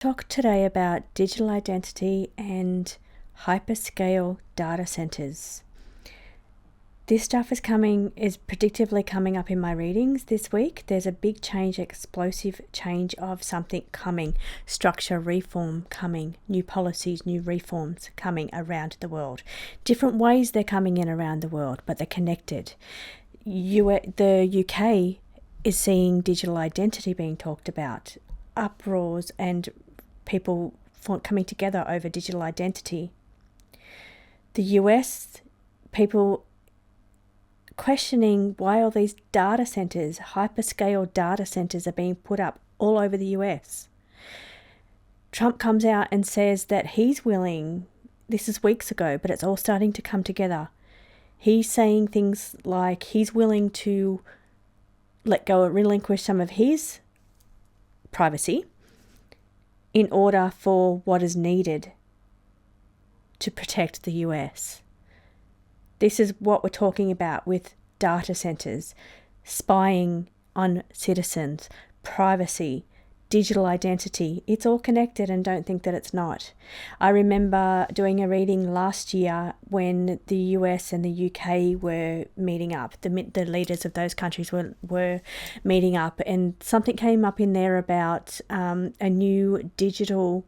Talk today about digital identity and hyperscale data centers. This stuff is predictively coming up in my readings this week. There's a big change, explosive change of something coming, structure reform coming, new policies, new reforms coming around the world. Different ways they're coming in around the world, but they're connected. The UK is seeing digital identity being talked about, uproars and people coming together over digital identity. The US, people questioning why all these data centers, hyperscale data centers, are being put up all over the US. Trump comes out and says that he's willing, this is weeks ago, but it's all starting to come together. He's saying things like he's willing to let go or relinquish some of his privacy in order for what is needed to protect the US. This is what we're talking about with data centers, spying on citizens, privacy, digital identity. It's all connected, and don't think that it's not. I remember doing a reading last year when the US and the UK were meeting up. The leaders of those countries were meeting up, and something came up in there about a new digital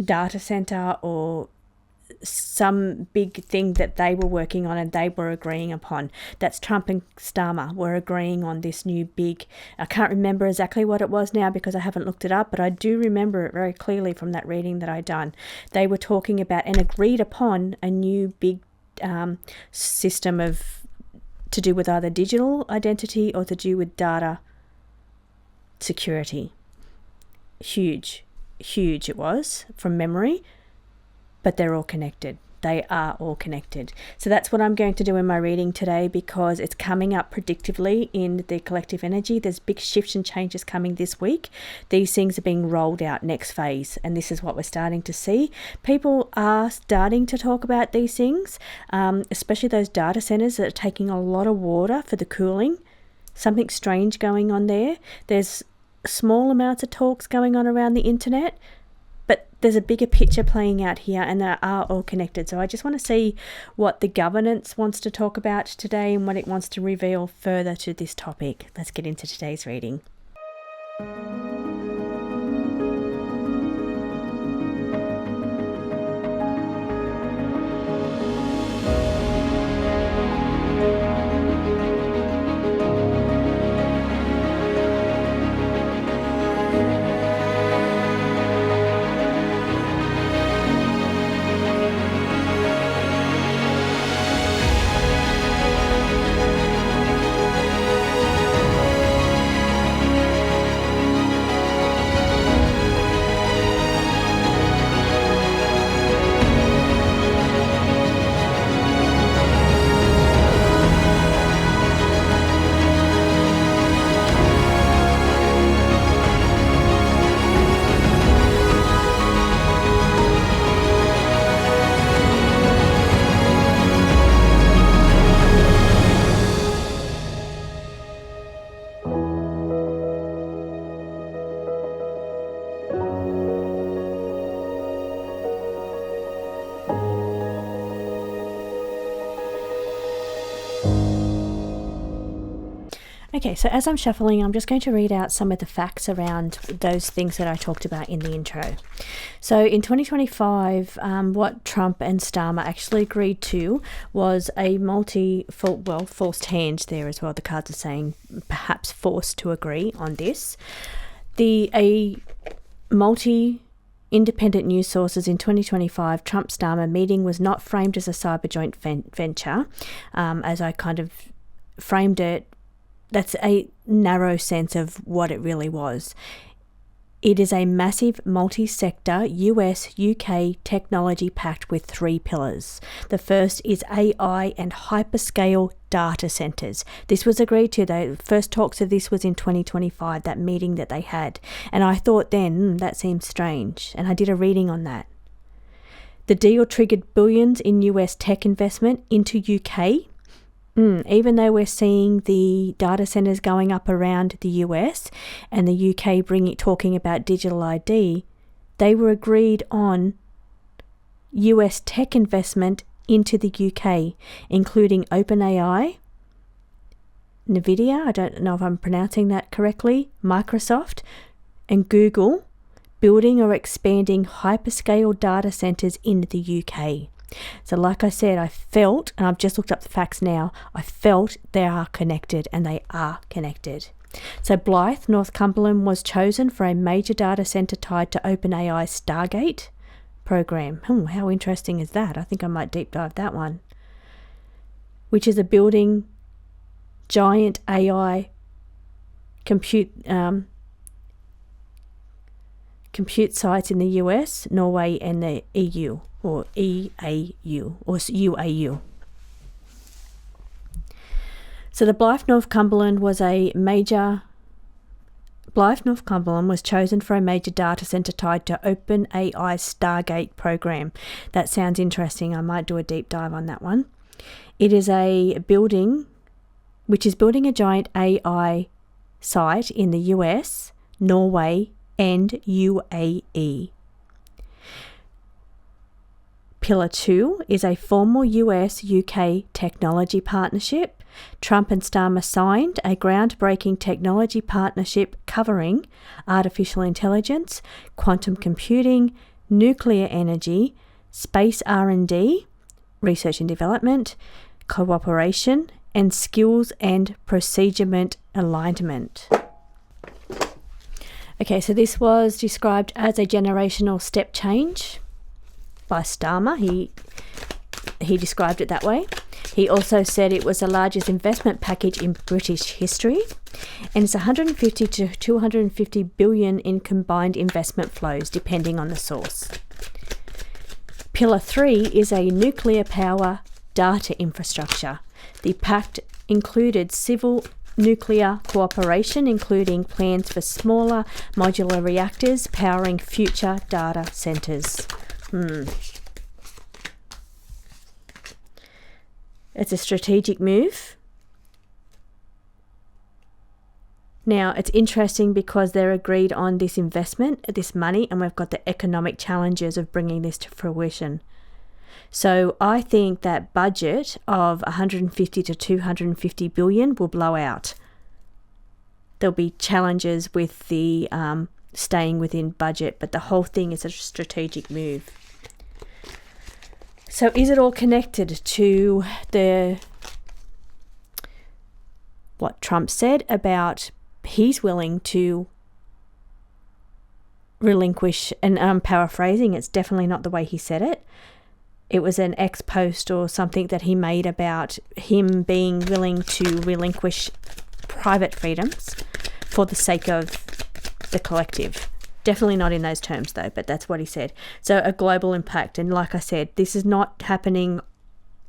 data center or some big thing that they were working on and they were agreeing upon. That's Trump and Starmer were agreeing on this new big, I can't remember exactly what it was now because I haven't looked it up, but I do remember it very clearly from that reading that I'd done. They were talking about and agreed upon a new big system to do with either digital identity or to do with data security. Huge it was from memory. But they're all connected. They are all connected. So that's what I'm going to do in my reading today, because it's coming up predictively in the collective energy. There's big shifts and changes coming this week. These things are being rolled out next phase, and this is what we're starting to see. People are starting to talk about these things, especially those data centers that are taking a lot of water for the cooling. Something strange going on there. There's small amounts of talks going on around the internet, but there's a bigger picture playing out here, and they are all connected. So I just want to see what the governance wants to talk about today and what it wants to reveal further to this topic. Let's get into today's reading. Okay, so as I'm shuffling, I'm just going to read out some of the facts around those things that I talked about in the intro. So in 2025, what Trump and Starmer actually agreed to was a forced hand there as well. The cards are saying perhaps forced to agree on this. A multi-independent news sources in 2025 Trump-Starmer meeting was not framed as a cyber joint venture, as I kind of framed it. That's a narrow sense of what it really was. It is a massive multi-sector US-UK technology pact with 3 pillars. The first is AI and hyperscale data centers. This was agreed to. The first talks of this was in 2025, that meeting that they had. And I thought then, that seems strange. And I did a reading on that. The deal triggered billions in US tech investment into UK Even though we're seeing the data centers going up around the US and the UK talking about digital ID, they were agreed on US tech investment into the UK, including OpenAI, NVIDIA, I don't know if I'm pronouncing that correctly, Microsoft, and Google, building or expanding hyperscale data centers in the UK. So like I said, I felt, and I've just looked up the facts now, I felt they are connected, and they are connected. So Blythe, North Cumberland was chosen for a major data center tied to OpenAI's Stargate program. How interesting is that? I think I might deep dive that one. Which is a building giant AI compute sites in the US, Norway, and the EU, or EAU, or UAU. So the Blythe, North Cumberland was chosen for a major data center tied to OpenAI's Stargate program. That sounds interesting. I might do a deep dive on that one. It is a building which is building a giant AI site in the US, Norway, and UAE. Pillar 2 is a formal US-UK technology partnership. Trump and Starmer signed a groundbreaking technology partnership covering artificial intelligence, quantum computing, nuclear energy, space R&D, research and development, cooperation, and skills and procurement alignment. Okay, so this was described as a generational step change by Starmer. He described it that way. He also said it was the largest investment package in British history, and it's 150 to 250 billion in combined investment flows, depending on the source. Pillar 3 is a nuclear power data infrastructure. The pact included civil nuclear cooperation, including plans for smaller modular reactors powering future data centers. It's a strategic move. Now, it's interesting because they're agreed on this investment, this money, and we've got the economic challenges of bringing this to fruition. So I think that budget of 150 to 250 billion will blow out. There'll be challenges with the staying within budget, but the whole thing is a strategic move. So is it all connected to what Trump said about he's willing to relinquish, and I'm paraphrasing, it's definitely not the way he said it. It was an ex-post or something that he made about him being willing to relinquish private freedoms for the sake of the collective. Definitely not in those terms though, but that's what he said. So a global impact. And like I said, this is not happening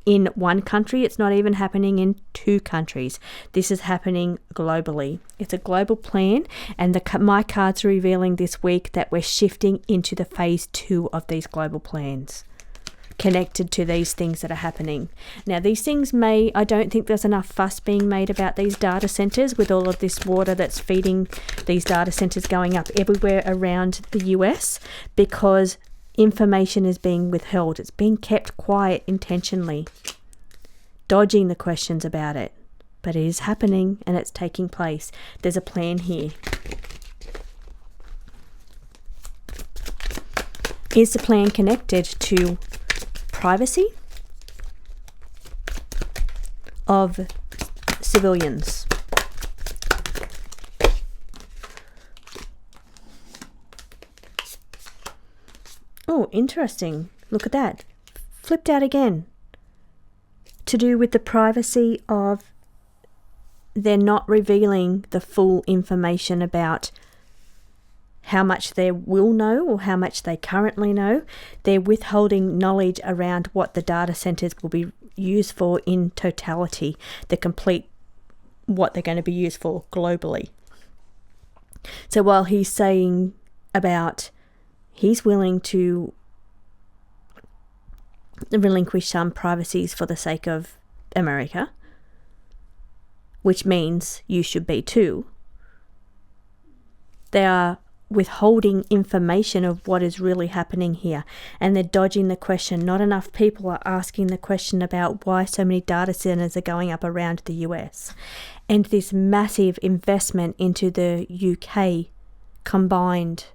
in one country. It's not even happening in two countries. This is happening globally. It's a global plan, and my cards are revealing this week that we're shifting into the phase 2 of these global plans, connected to these things that are happening. Now, these things I don't think there's enough fuss being made about these data centers with all of this water that's feeding these data centers going up everywhere around the US, because information is being withheld. It's being kept quiet intentionally, dodging the questions about it. But it is happening and it's taking place. There's a plan here. Is the plan connected to privacy of civilians? Oh, interesting. Look at that. Flipped out again. To do with the privacy of they're not revealing the full information about how much they will know or how much they currently know. They're withholding knowledge around what the data centers will be used for in totality, the complete what they're going to be used for globally. So while he's saying about he's willing to relinquish some privacies for the sake of America, which means you should be too. They are withholding information of what is really happening here, and they're dodging the question. Not enough people are asking the question about why so many data centers are going up around the US, and this massive investment into the UK combined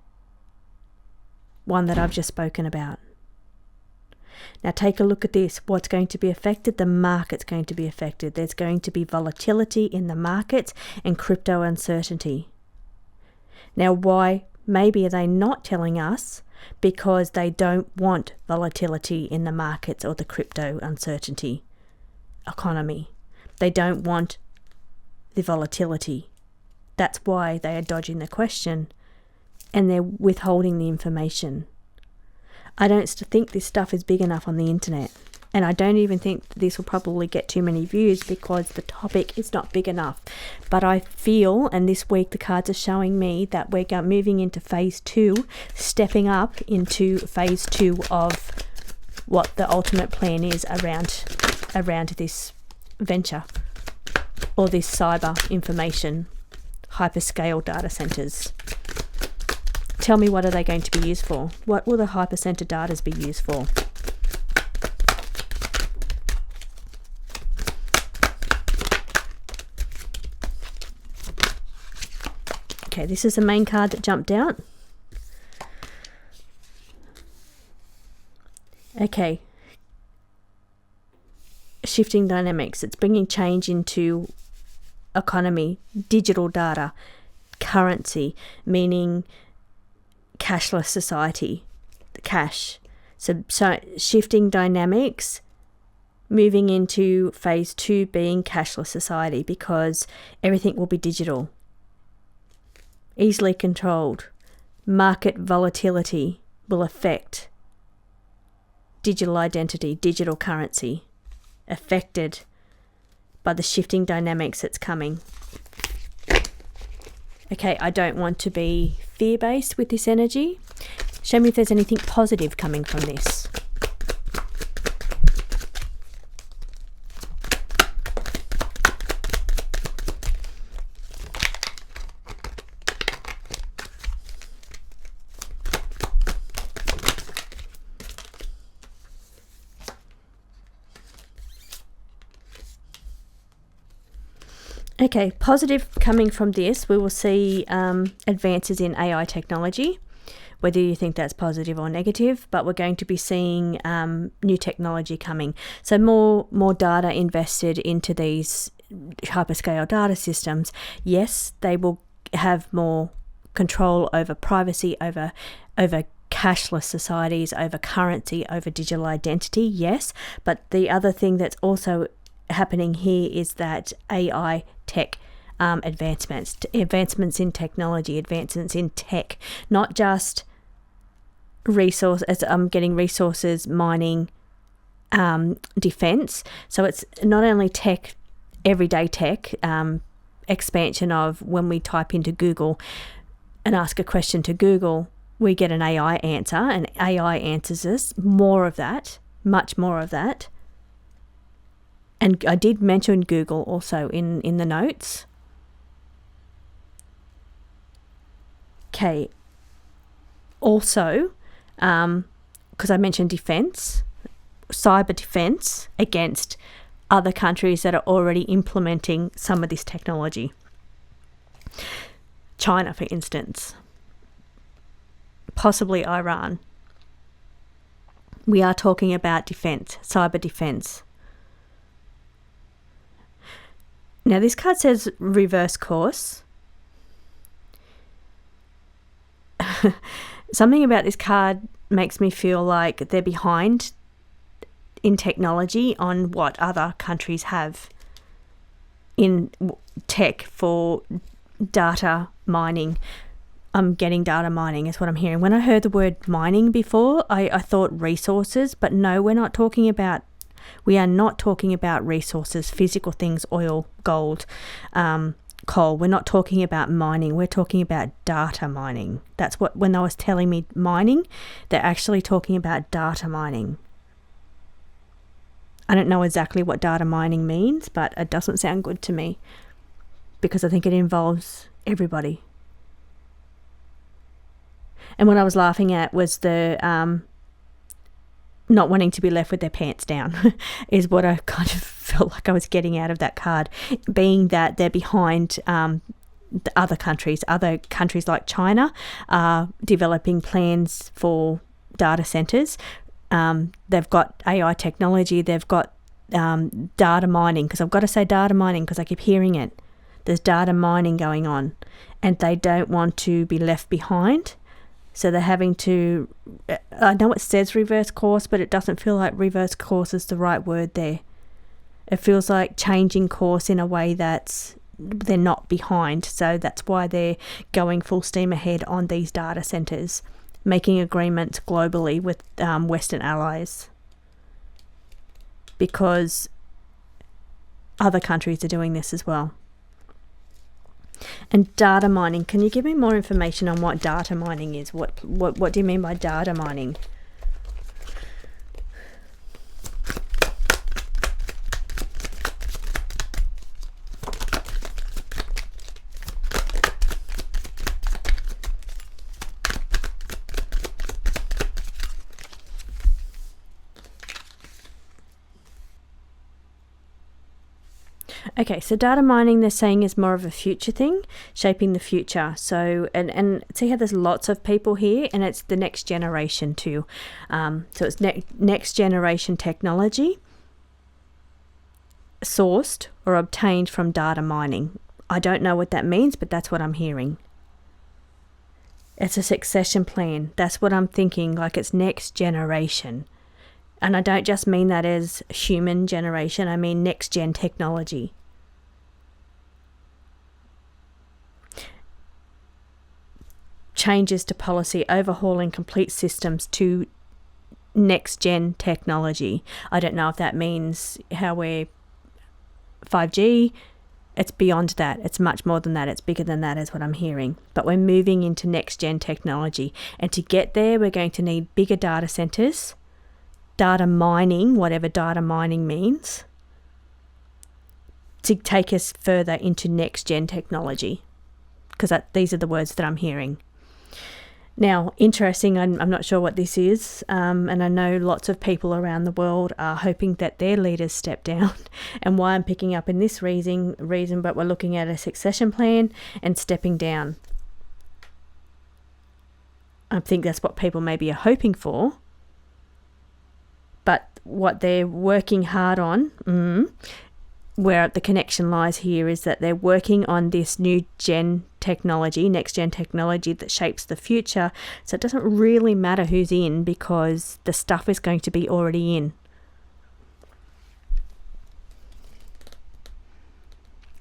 one that I've just spoken about. Now take a look at this. What's going to be affected? The market's going to be affected. There's going to be volatility in the markets and crypto uncertainty. Now, why? Maybe are they not telling us because they don't want volatility in the markets or the crypto uncertainty economy. They don't want the volatility. That's why they are dodging the question and they're withholding the information. I don't think this stuff is big enough on the internet. And I don't even think this will probably get too many views because the topic is not big enough. But I feel, and this week the cards are showing me that we're moving into phase 2, stepping up into phase 2 of what the ultimate plan is around this venture or this cyber information, hyperscale data centers. Tell me, what are they going to be used for? What will the hypercenter data be used for? Okay, this is the main card that jumped out. Okay. Shifting dynamics. It's bringing change into economy, digital data, currency, meaning cashless society, cash. So shifting dynamics, moving into phase 2 being cashless society because everything will be digital. Easily controlled. Market volatility will affect digital identity, digital currency, affected by the shifting dynamics that's coming. Okay, I don't want to be fear-based with this energy. Show me if there's anything positive coming from this. Okay, positive coming from this, we will see advances in AI technology, whether you think that's positive or negative, but we're going to be seeing new technology coming. So more data invested into these hyperscale data systems. Yes, they will have more control over privacy, over cashless societies, over currency, over digital identity, yes. But the other thing that's also happening here is that AI tech advancements in technology, advancements in tech, not just getting resources, mining, defense. So it's not only tech, everyday tech, expansion of when we type into Google and ask a question to Google, we get an AI answer, and AI answers us more of that, much more of that. And I did mention Google also in the notes. Okay. Also, because I mentioned defense, cyber defense against other countries that are already implementing some of this technology. China, for instance. Possibly Iran. We are talking about defense, cyber defense. Now, this card says reverse course. Something about this card makes me feel like they're behind in technology on what other countries have in tech for data mining. I'm getting data mining is what I'm hearing. When I heard the word mining before, I thought resources, but no, we are not talking about resources, physical things, oil, gold, coal. We're not talking about mining. We're talking about data mining. That's what, when I was telling me mining, they're actually talking about data mining. I don't know exactly what data mining means, but it doesn't sound good to me. because I think it involves everybody. And what I was laughing at was the not wanting to be left with their pants down is what I kind of felt like I was getting out of that card, being that they're behind the other countries like China are developing plans for data centers. They've got AI technology, they've got data mining, because I've got to say data mining because I keep hearing it. There's data mining going on, and they don't want to be left behind. So they're having to, I know it says reverse course, but it doesn't feel like reverse course is the right word there. It feels like changing course in a way that's they're not behind. So that's why they're going full steam ahead on these data centers, making agreements globally with Western allies, because other countries are doing this as well. And data mining, can you give me more information on what data mining is? What do you mean by data mining? Okay, so data mining, they're saying, is more of a future thing, shaping the future. So, and see how there's lots of people here, and it's the next generation too. So it's next generation technology sourced or obtained from data mining. I don't know what that means, but that's what I'm hearing. It's a succession plan. That's what I'm thinking, like it's next generation. And I don't just mean that as human generation, I mean next gen technology. Changes to policy, overhauling complete systems to next gen technology. I don't know if that means how we're 5G. It's beyond that. It's much more than that. It's bigger than that is what I'm hearing. But we're moving into next gen technology. And to get there, we're going to need bigger data centers, data mining, whatever data mining means, to take us further into next gen technology. Because these are the words that I'm hearing. Now, interesting, I'm not sure what this is, and I know lots of people around the world are hoping that their leaders step down, and why I'm picking up in this reason, but we're looking at a succession plan and stepping down. I think that's what people maybe are hoping for, but what they're working hard on, where the connection lies here, is that they're working on this new gen technology, next gen technology that shapes the future. So it doesn't really matter who's in, because the stuff is going to be already in.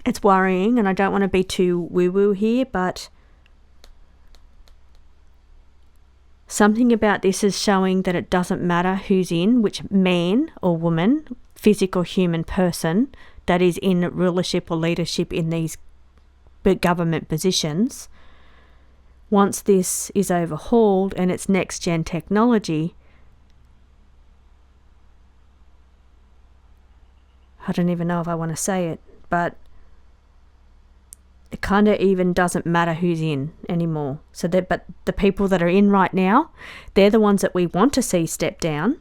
It's worrying, and I don't want to be too woo-woo here, but something about this is showing that it doesn't matter who's in, which man or woman, physical human person that is in rulership or leadership in these government positions. Once this is overhauled and it's next gen technology, I don't even know if I want to say it, but it kind of even doesn't matter who's in anymore. But the people that are in right now, they're the ones that we want to see step down,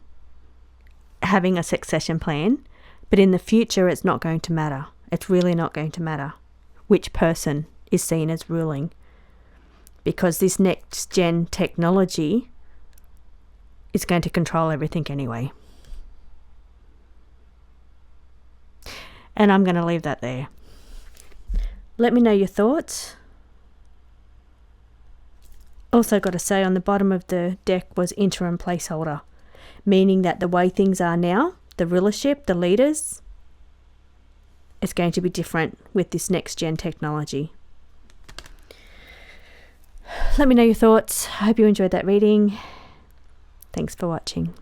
having a succession plan. But in the future, it's not going to matter. It's really not going to matter which person is seen as ruling, because this next gen technology is going to control everything anyway. And I'm going to leave that there. Let me know your thoughts. Also got to say, on the bottom of the deck was interim placeholder, meaning that the way things are now, the rulership, the leaders, is going to be different with this next gen technology. Let me know your thoughts. I hope you enjoyed that reading. Thanks for watching.